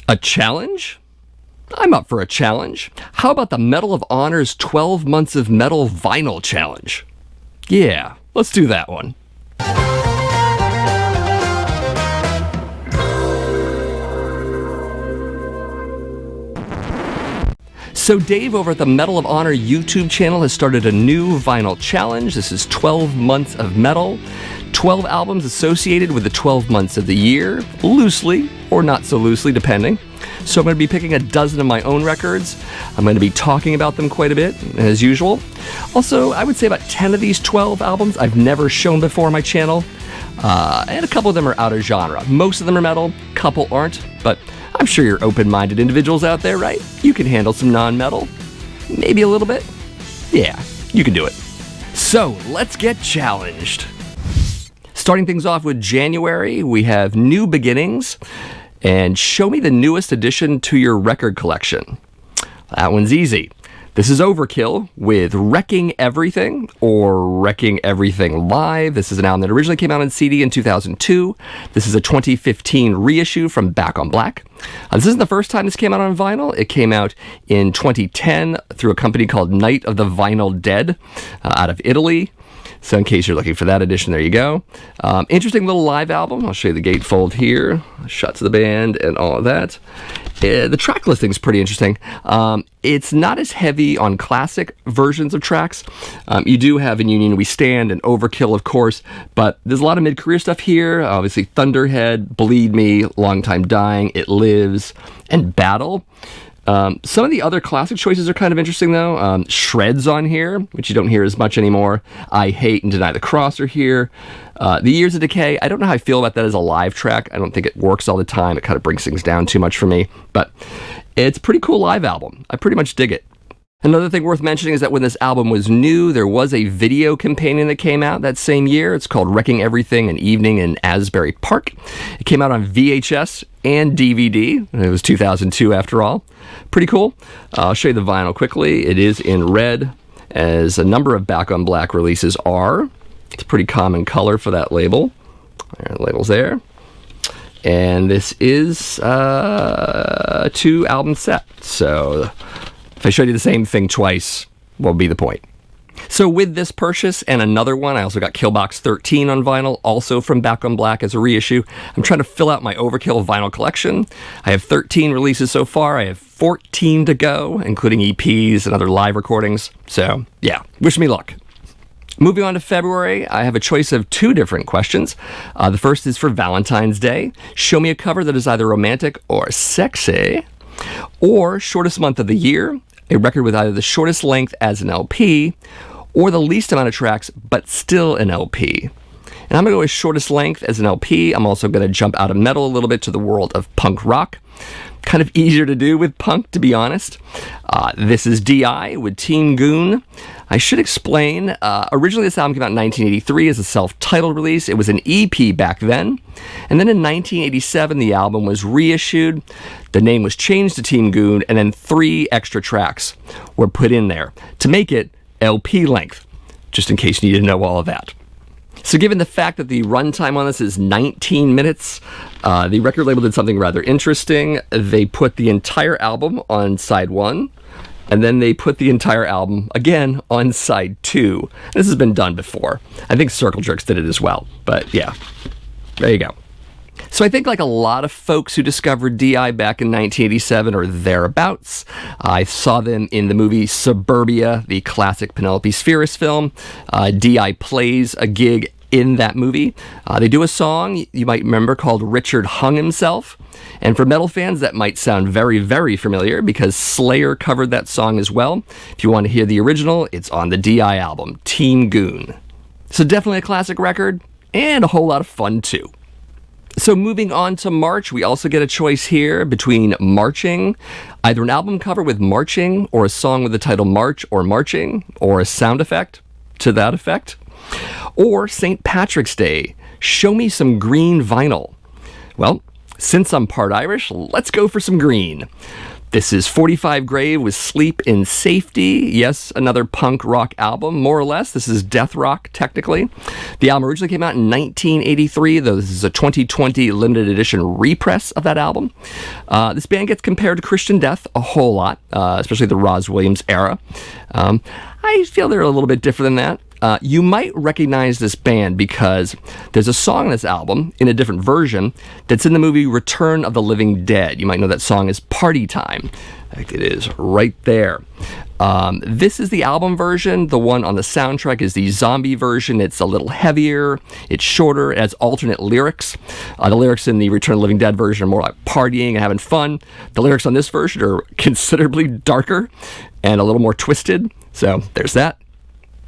A challenge? I'm up for a challenge. How about the Medal of Honor's 12 Months of Metal Vinyl Challenge? Yeah, let's do that one. So Dave over at the Medal of Honor YouTube channel has started a new vinyl challenge. This is 12 months of metal, 12 albums associated with the 12 months of the year, loosely or not so loosely, depending. So I'm going to be picking a dozen of my own records. I'm going to be talking about them quite a bit, as usual. Also, I would say about 10 of these 12 albums I've never shown before on my channel, and a couple of them are out of genre. Most of them are metal, a couple aren't, but I'm sure you're open-minded individuals out there, right? You can handle some non-metal. Maybe a little bit. Yeah, you can do it. So, let's get challenged. Starting things off with January, we have New Beginnings, and show me the newest addition to your record collection. That one's easy. This is Overkill with Wrecking Everything, or Wrecking Everything Live. This is an album that originally came out on CD in 2002. This is a 2015 reissue from Back on Black. This isn't the first time this came out on vinyl. It came out in 2010 through a company called Night of the Vinyl Dead out of Italy. So in case you're looking for that edition, there you go. Interesting little live album. I'll show you the gatefold here. Shots of the band and all of that. The track listing is pretty interesting. It's not as heavy on classic versions of tracks. You do have In Union We Stand and Overkill, of course, but there's a lot of mid-career stuff here. Obviously Thunderhead, Bleed Me, Long Time Dying, It Lives, and Battle. Some of the other classic choices are kind of interesting, though. Shreds on here, which you don't hear as much anymore. I Hate and Deny the Cross are here. The Years of Decay, I don't know how I feel about that as a live track. I don't think it works all the time. It kind of brings things down too much for me. But it's a pretty cool live album. I pretty much dig it. Another thing worth mentioning is that when this album was new, there was a video companion that came out that same year. It's called Wrecking Everything, An Evening in Asbury Park. It came out on VHS and DVD. It was 2002 after all. Pretty cool. I'll show you the vinyl quickly. It is in red, as a number of Back on Black releases are. It's a pretty common color for that label. There, the label's there. And this is a 2-album set. So if I showed you the same thing twice, what would be the point? So with this purchase and another one, I also got Killbox 13 on vinyl, also from Back on Black as a reissue. I'm trying to fill out my Overkill vinyl collection. I have 13 releases so far. I have 14 to go, including EPs and other live recordings. So yeah, wish me luck. Moving on to February, I have a choice of 2 different questions. The first is for Valentine's Day. Show me a cover that is either romantic or sexy. Or shortest month of the year, a record with either the shortest length as an LP or the least amount of tracks but still an LP. And I'm going to go with shortest length as an LP. I'm also going to jump out of metal a little bit to the world of punk rock. Kind of easier to do with punk, to be honest. This is D.I. with Team Goon. I should explain, originally this album came out in 1983 as a self-titled release. It was an EP back then. And then in 1987, the album was reissued. The name was changed to Team Goon, and then 3 extra tracks were put in there to make it LP length, just in case you need to know all of that. So given the fact that the runtime on this is 19 minutes, the record label did something rather interesting. They put the entire album on side 1, and then they put the entire album, again, on side 2. This has been done before. I think Circle Jerks did it as well, but yeah, there you go. So I think like a lot of folks who discovered D.I. back in 1987 or thereabouts, I saw them in the movie Suburbia, the classic Penelope Spheris film. D.I. plays a gig in that movie. They do a song you might remember called Richard Hung Himself. And for metal fans, that might sound very, very familiar because Slayer covered that song as well. If you want to hear the original, it's on the D.I. album, Team Goon. So definitely a classic record and a whole lot of fun too. So moving on to March, we also get a choice here between Marching, either an album cover with Marching, or a song with the title March or Marching, or a sound effect to that effect, or St. Patrick's Day, Show Me Some Green Vinyl. Well, Since I'm part Irish, let's go for some green. This is 45 Grave with Sleep in Safety. Yes, another punk rock album, more or less. This is death rock, technically. The album originally came out in 1983, though this is a 2020 limited edition repress of that album. This band gets compared to Christian Death a whole lot, especially the Roz Williams era. I feel they're a little bit different than that. You might recognize this band because there's a song on this album in a different version that's in the movie Return of the Living Dead. You might know that song is Party Time. It is right there. This is the album version. The one on the soundtrack is the zombie version. It's a little heavier. It's shorter. It has alternate lyrics. The lyrics in the Return of the Living Dead version are more like partying and having fun. The lyrics on this version are considerably darker and a little more twisted. So there's that.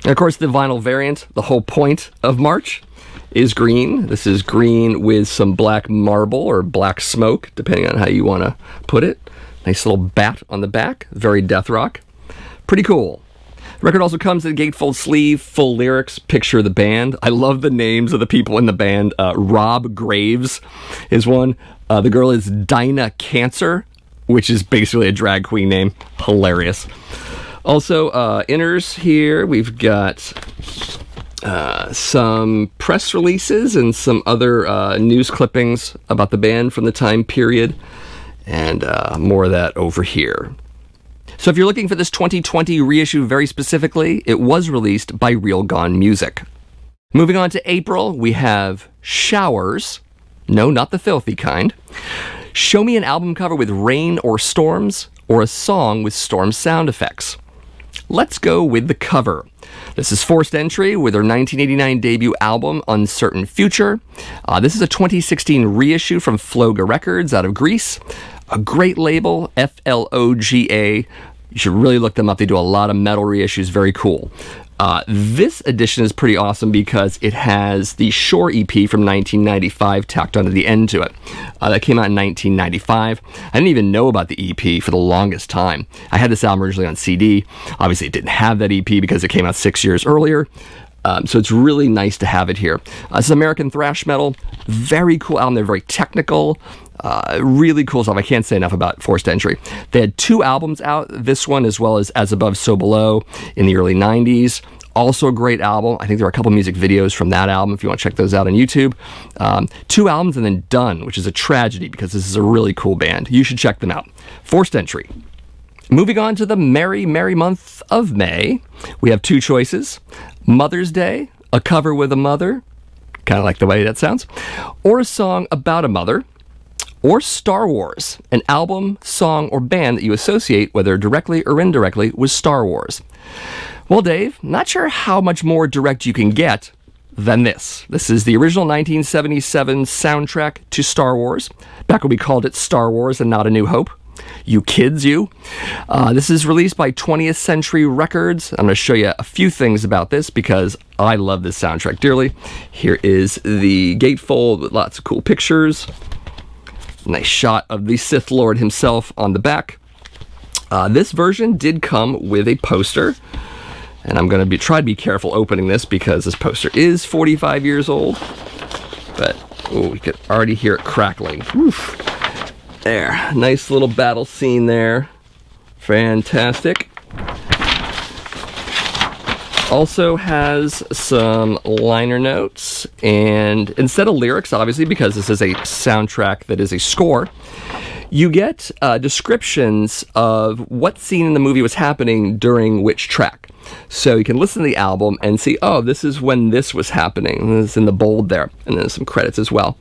And of course, the vinyl variant, the whole point of March, is green. This is green with some black marble or black smoke, depending on how you want to put it. Nice little bat on the back, very death rock. Pretty cool. The record also comes in a gatefold sleeve, full lyrics, picture of the band. I love the names of the people in the band. Rob Graves is one. The girl is Dinah Cancer, which is basically a drag queen name. Hilarious. Also, inners here, we've got some press releases and some other news clippings about the band from the time period, and more of that over here. So if you're looking for this 2020 reissue very specifically, it was released by Real Gone Music. Moving on to April, we have Showers. No, not the filthy kind. Show me an album cover with rain or storms, or a song with storm sound effects. Let's go with the cover. This is Forced Entry with their 1989 debut album, Uncertain Future. This is a 2016 reissue from Floga Records out of Greece. A great label, Floga. You should really look them up. They do a lot of metal reissues. Very cool. This edition is pretty awesome because it has the Shore EP from 1995 tacked onto the end to it. That came out in 1995. I didn't even know about the EP for the longest time. I had this album originally on CD. Obviously, it didn't have that EP because it came out 6 years earlier. So it's really nice to have it here. This is American thrash metal. Very cool album. They're very technical. Really cool stuff. I can't say enough about Forced Entry. They had 2 albums out, this one as well as Above, So Below in the early 90s. Also a great album. I think there are a couple music videos from that album if you want to check those out on YouTube. 2 albums and then done, which is a tragedy because this is a really cool band. You should check them out. Forced Entry. Moving on to the merry, merry month of May, we have 2 choices. Mother's Day, a cover with a mother, kind of like the way that sounds, or a song about a mother, or Star Wars, an album, song, or band that you associate, whether directly or indirectly, with Star Wars. Well, Dave, not sure how much more direct you can get than this. This is the original 1977 soundtrack to Star Wars, back when we called it Star Wars and not A New Hope. You kids, you. This is released by 20th Century Records. I'm going to show you a few things about this because I love this soundtrack dearly. Here is the gatefold with lots of cool pictures. Nice shot of the Sith Lord himself on the back. This version did come with a poster, and I'm going to try to be careful opening this because this poster is 45 years old. But we could already hear it crackling. Oof. There, nice little battle scene there. Fantastic. Also has some liner notes, and instead of lyrics, obviously, because this is a soundtrack that is a score, you get descriptions of what scene in the movie was happening during which track. So you can listen to the album and see, oh, this is when this was happening. And it's in the bold there, and then some credits as well.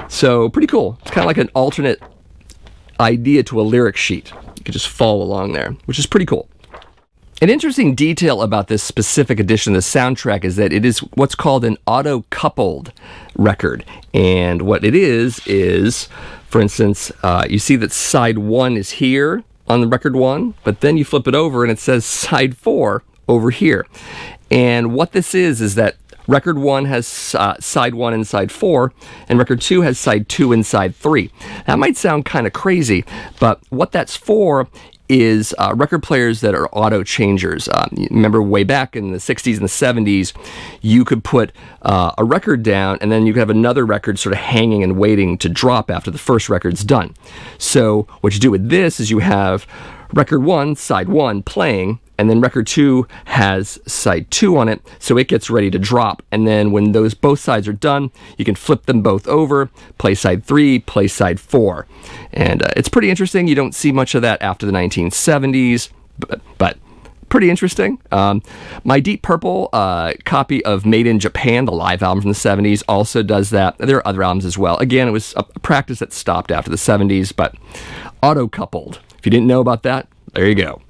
So pretty cool. It's kind of like an alternate idea to a lyric sheet. You could just follow along there, which is pretty cool. An interesting detail about this specific edition of the soundtrack is that it is what's called an auto-coupled record. And what it is, for instance, you see that side 1 is here on the record 1, but then you flip it over and it says side 4 over here. And what this is that record 1 has side 1 and side 4, and record 2 has side 2 and side 3. That might sound kind of crazy, but what that's for is record players that are auto changers. Remember way back in the 60s and the 70s, you could put a record down and then you could have another record sort of hanging and waiting to drop after the first record's done. So what you do with this is you have record 1, side 1 playing, and then record 2 has side 2 on it, so it gets ready to drop. And then when those both sides are done, you can flip them both over, play side 3, play side 4. And it's pretty interesting. You don't see much of that after the 1970s, but pretty interesting. My Deep Purple copy of Made in Japan, the live album from the 70s, also does that. There are other albums as well. Again, it was a practice that stopped after the 70s, but auto-coupled. If you didn't know about that, there you go.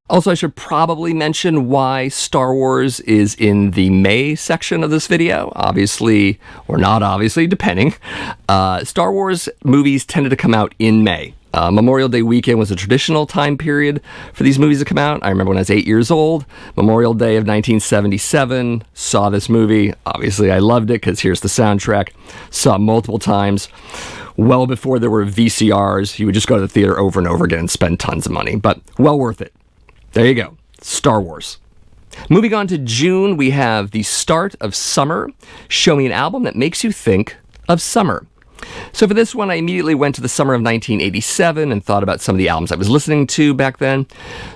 Also, I should probably mention why Star Wars is in the May section of this video. Obviously, or not obviously, depending. Star Wars movies tended to come out in May. Memorial Day weekend was a traditional time period for these movies to come out. I remember when I was 8 years old, Memorial Day of 1977, saw this movie. Obviously, I loved it because here's the soundtrack. Saw it multiple times. Well before there were VCRs, you would just go to the theater over and over again and spend tons of money, but well worth it. There you go. Star Wars. Moving on to June, we have the start of summer. Show me an album that makes you think of summer. So for this one, I immediately went to the summer of 1987 and thought about some of the albums I was listening to back then.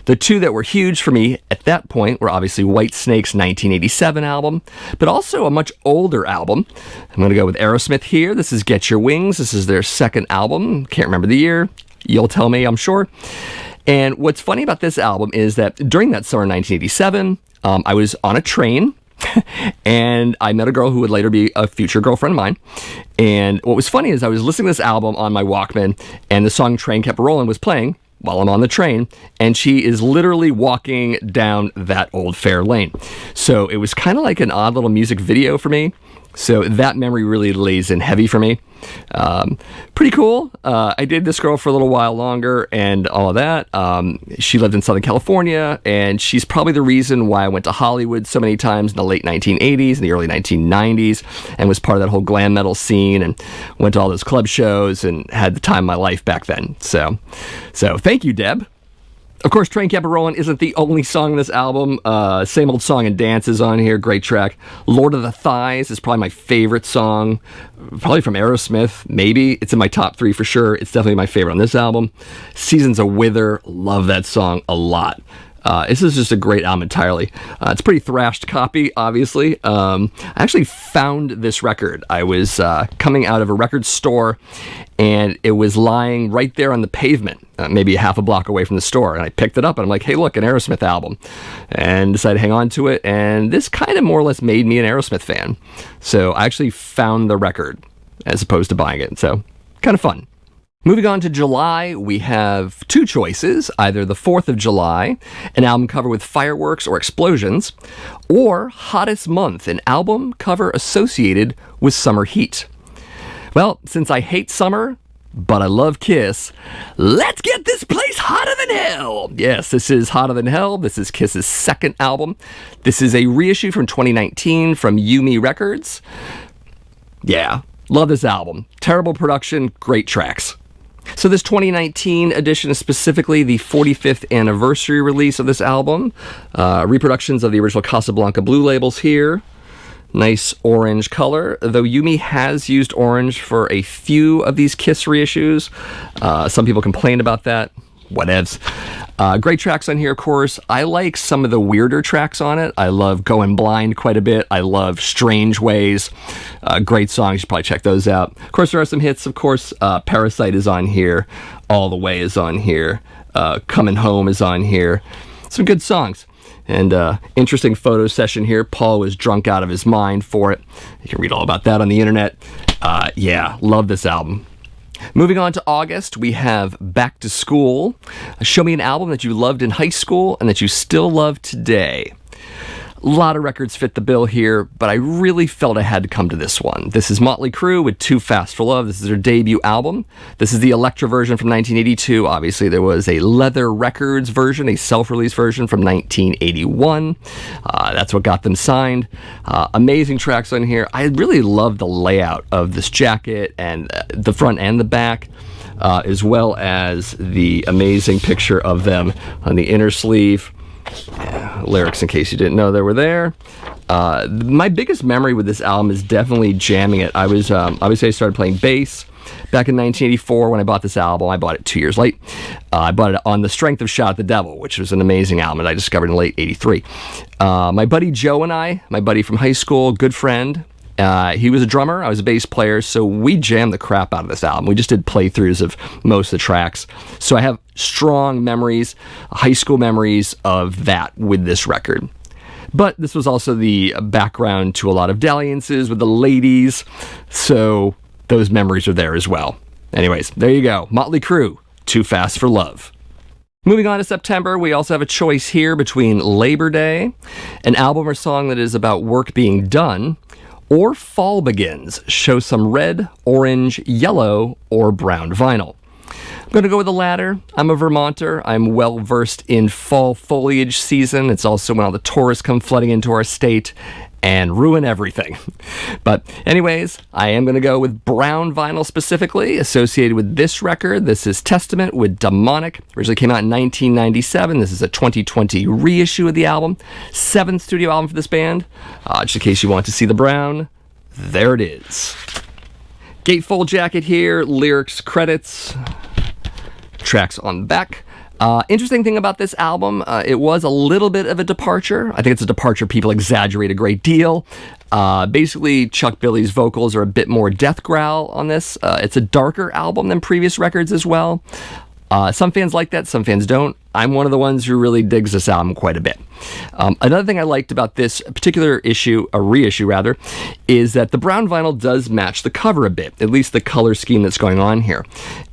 The two that were huge for me at that point were obviously Whitesnake's 1987 album, but also a much older album. I'm going to go with Aerosmith here. This is Get Your Wings. This is their second album. Can't remember the year. You'll tell me, I'm sure. And what's funny about this album is that during that summer 1987, I was on a train and I met a girl who would later be a future girlfriend of mine. And what was funny is I was listening to this album on my Walkman and the song Train Kept Rolling was playing while I'm on the train, and she is literally walking down that old fair lane. So it was kind of like an odd little music video for me. So that memory really lays in heavy for me. Pretty cool. I dated this girl for a little while longer and all of that. She lived in Southern California, and she's probably the reason why I went to Hollywood so many times in the late 1980s and the early 1990s, and was part of that whole glam metal scene, and went to all those club shows and had the time of my life back then. So thank you, Deb. Of course, Train Kept Rollin' isn't the only song in this album. Same Old Song and Dance is on here. Great track. Lord of the Thighs is probably my favorite song. Probably from Aerosmith. Maybe. It's in my top 3 for sure. It's definitely my favorite on this album. Seasons of Wither. Love that song a lot. This is just a great album entirely. It's a pretty thrashed copy, obviously. I actually found this record. I was coming out of a record store, and it was lying right there on the pavement, maybe a half a block away from the store. And I picked it up, and I'm like, hey, look, an Aerosmith album. And decided to hang on to it, and this kind of more or less made me an Aerosmith fan. So I actually found the record as opposed to buying it. So kind of fun. Moving on to July, we have two choices, either the 4th of July, an album cover with fireworks or explosions, or Hottest Month, an album cover associated with summer heat. Well, since I hate summer, but I love Kiss, let's get this place hotter than hell! Yes, this is Hotter Than Hell. This is Kiss's second album. This is a reissue from 2019 from Yumi Records. Yeah, love this album. Terrible production, great tracks. So this 2019 edition is specifically the 45th anniversary release of this album. Reproductions of the original Casablanca Blue labels here. Nice orange color, though Yumi has used orange for a few of these Kiss reissues. Some people complain about that. Whatevs. Great tracks on here, of course. I like some of the weirder tracks on it. I love Going Blind quite a bit. I love Strange Ways. Great songs. You should probably check those out. Of course, there are some hits. Of course, Parasite is on here. All the Way is on here. Coming Home is on here. Some good songs. And interesting photo session here. Paul was drunk out of his mind for it. You can read all about that on the internet. Yeah, love this album. Moving on to August, we have Back to School. Show me an album that you loved in high school and that you still love today. A lot of records fit the bill here, but I really felt I had to come to this one. This is Motley Crue with Too Fast for Love. This is their debut album. This is the Elektra version from 1982. Obviously, there was a Leather Records version, a self-release version from 1981. That's what got them signed. Amazing tracks on here. I really love the layout of this jacket and the front and the back. as well as the amazing picture of them on the inner sleeve. Lyrics, in case you didn't know they were there. My biggest memory with this album is definitely jamming it. I was obviously I started playing bass back in 1984 when I bought this album. I bought it 2 years late. I bought it on the strength of Shout at the Devil, which was an amazing album that I discovered in late 83. My buddy Joe and I, my buddy from high school, good friend, he was a drummer, I was a bass player, so we jammed the crap out of this album. We just did playthroughs of most of the tracks. So I have strong memories, high school memories of that with this record. But this was also the background to a lot of dalliances with the ladies, so those memories are there as well. Anyways, there you go. Motley Crue, Too Fast for Love. Moving on to September, we also have a choice here between Labor Day, an album or song that is about work being done, or Fall Begins, show some red, orange, yellow, or brown vinyl. I'm going to go with the latter. I'm a Vermonter. I'm well versed in fall foliage season. It's also when all the tourists come flooding into our state and ruin everything. But anyways, I am going to go with brown vinyl specifically associated with this record. This is Testament with Demonic. Originally came out in 1997. This is a 2020 reissue of the album. 7th studio album for this band. Just in case you want to see the brown, there it is. Gatefold jacket here, lyrics, credits, tracks on the back. Interesting thing about this album, it was a little bit of a departure. I think it's a departure people exaggerate a great deal. Basically, Chuck Billy's vocals are a bit more death growl on this. It's a darker album than previous records as well. Some fans like that, some fans don't. I'm one of the ones who really digs this album quite a bit. Another thing I liked about this particular issue, a reissue rather, is that the brown vinyl does match the cover a bit, at least the color scheme that's going on here.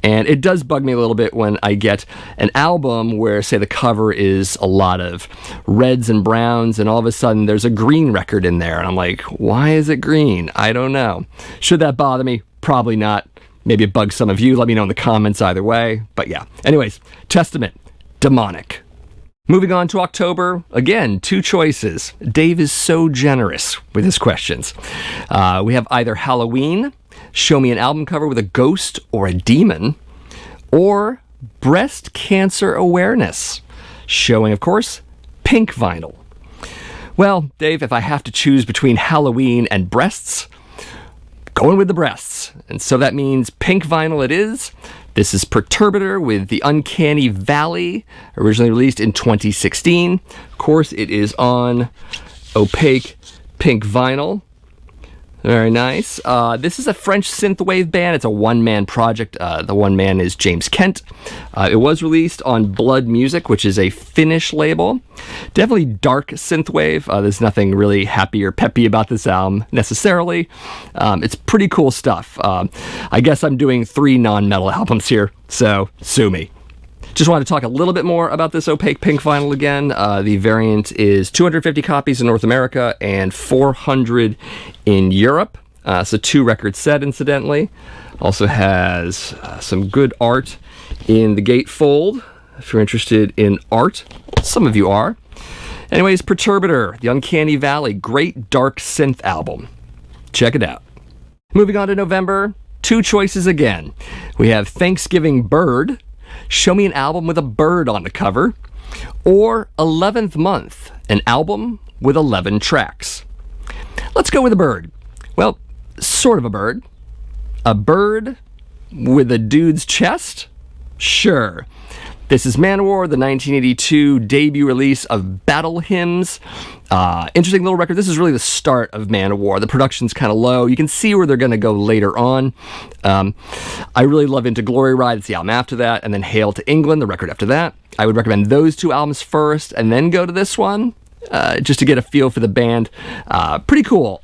And it does bug me a little bit when I get an album where, say, the cover is a lot of reds and browns, and all of a sudden there's a green record in there. And I'm like, why is it green? I don't know. Should that bother me? Probably not. Maybe it bugs some of you. Let me know in the comments either way. But yeah. Anyways, Testament, Demonic. Moving on to October. Again, 2 choices. Dave is so generous with his questions. We have either Halloween, show me an album cover with a ghost or a demon, or breast cancer awareness, showing, of course, pink vinyl. Well, Dave, if I have to choose between Halloween and breasts, going with the breasts. And so that means pink vinyl it is. This is Perturbator with The Uncanny Valley, originally released in 2016. Of course, it is on opaque pink vinyl. Very nice. This is a French synthwave band. It's a one-man project. The one man is James Kent. It was released on Blood Music, which is a Finnish label. Definitely dark synthwave. There's nothing really happy or peppy about this album necessarily. It's pretty cool stuff. I guess I'm doing 3 non-metal albums here, so sue me. Just wanted to talk a little bit more about this opaque pink vinyl again. The variant is 250 copies in North America and 400 in Europe. So 2 record set, incidentally. Also has some good art in the gatefold, if you're interested in art. Some of you are. Anyways, Perturbator, The Uncanny Valley, great dark synth album. Check it out. Moving on to November, 2 choices again. We have Thanksgiving Bird, show me an album with a bird on the cover, or 11th Month, an album with 11 tracks. Let's go with a bird. Well, sort of a bird. A bird with a dude's chest? Sure. This is Manowar, the 1982 debut release of Battle Hymns. Interesting little record. This is really the start of Manowar. The production's kind of low. You can see where they're going to go later on. I really love Into Glory Ride. It's the album after that. And then Hail to England, the record after that. I would recommend those 2 albums first and then go to this one. Just to get a feel for the band. Pretty cool.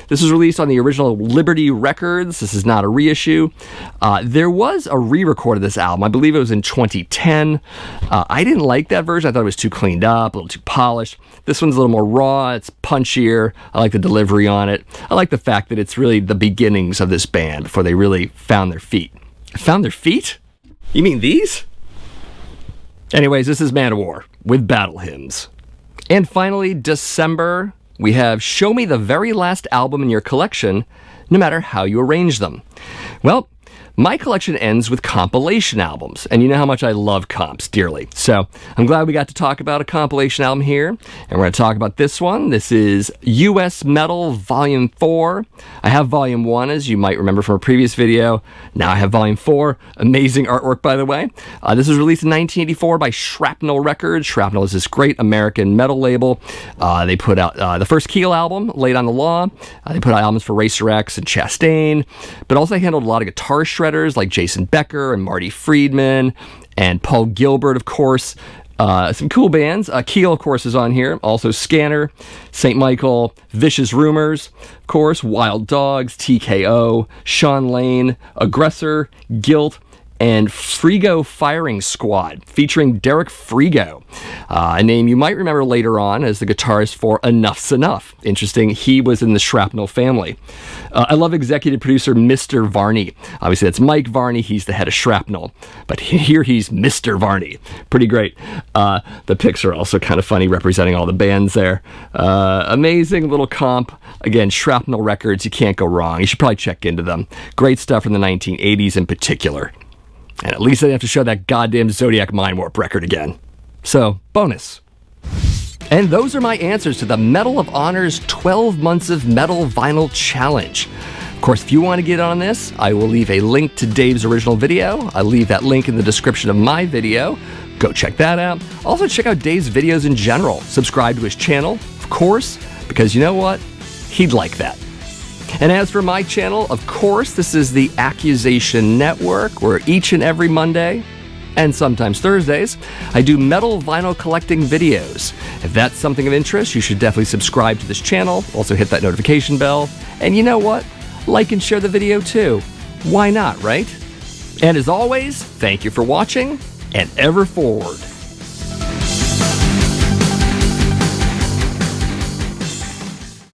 This was released on the original Liberty Records. This is not a reissue. There was a re-record of this album. I believe it was in 2010. I didn't like that version. I thought it was too cleaned up, a little too polished. This one's a little more raw. It's punchier. I like the delivery on it. I like the fact that it's really the beginnings of this band before they really found their feet. Found their feet? You mean these? Anyways, this is Manowar with Battle Hymns. And finally, December, we have Show Me the Very Last Album in Your Collection, no matter how you arrange them. Well, My collection ends with compilation albums, and you know how much I love comps dearly. So I'm glad we got to talk about a compilation album here, and we're going to talk about this one. This is US Metal Volume 4. I have Volume 1, as you might remember from a previous video. Now I have Volume 4. Amazing artwork, by the way. This was released in 1984 by Shrapnel Records. Shrapnel is this great American metal label. They put out the first Keel album, Late on the Law. They put out albums for Racer X and Chastain, but also handled a lot of guitar shredders like Jason Becker and Marty Friedman and Paul Gilbert, of course. Some cool bands. Keel, of course, is on here. Also Scanner, St. Michael, Vicious Rumors, of course, Wild Dogs, TKO, Sean Lane, Aggressor, Guilt, and Frigo Firing Squad, featuring Derek Frigo, a name you might remember later on as the guitarist for Enough's Enough. Interesting, he was in the Shrapnel family. I love executive producer Mr. Varney. Obviously, that's Mike Varney. He's the head of Shrapnel, but here he's Mr. Varney. Pretty great. The pics are also kind of funny, representing all the bands there. Amazing little comp. Again, Shrapnel Records, you can't go wrong. You should probably check into them. Great stuff from the 1980s in particular. And at least I didn't have to show that goddamn Zodiac Mind Warp record again. So, bonus. And those are my answers to the Medal of Honor's 12 Months of Metal Vinyl Challenge. Of course, if you want to get on this, I will leave a link to Dave's original video. I'll leave that link in the description of my video. Go check that out. Also, check out Dave's videos in general. Subscribe to his channel, of course, because you know what? He'd like that. And as for my channel, of course, this is the Accusation Network, where each and every Monday, and sometimes Thursdays, I do metal vinyl collecting videos. If that's something of interest, you should definitely subscribe to this channel. Also hit that notification bell. And you know what? Like and share the video too. Why not, right? And as always, thank you for watching, and ever forward.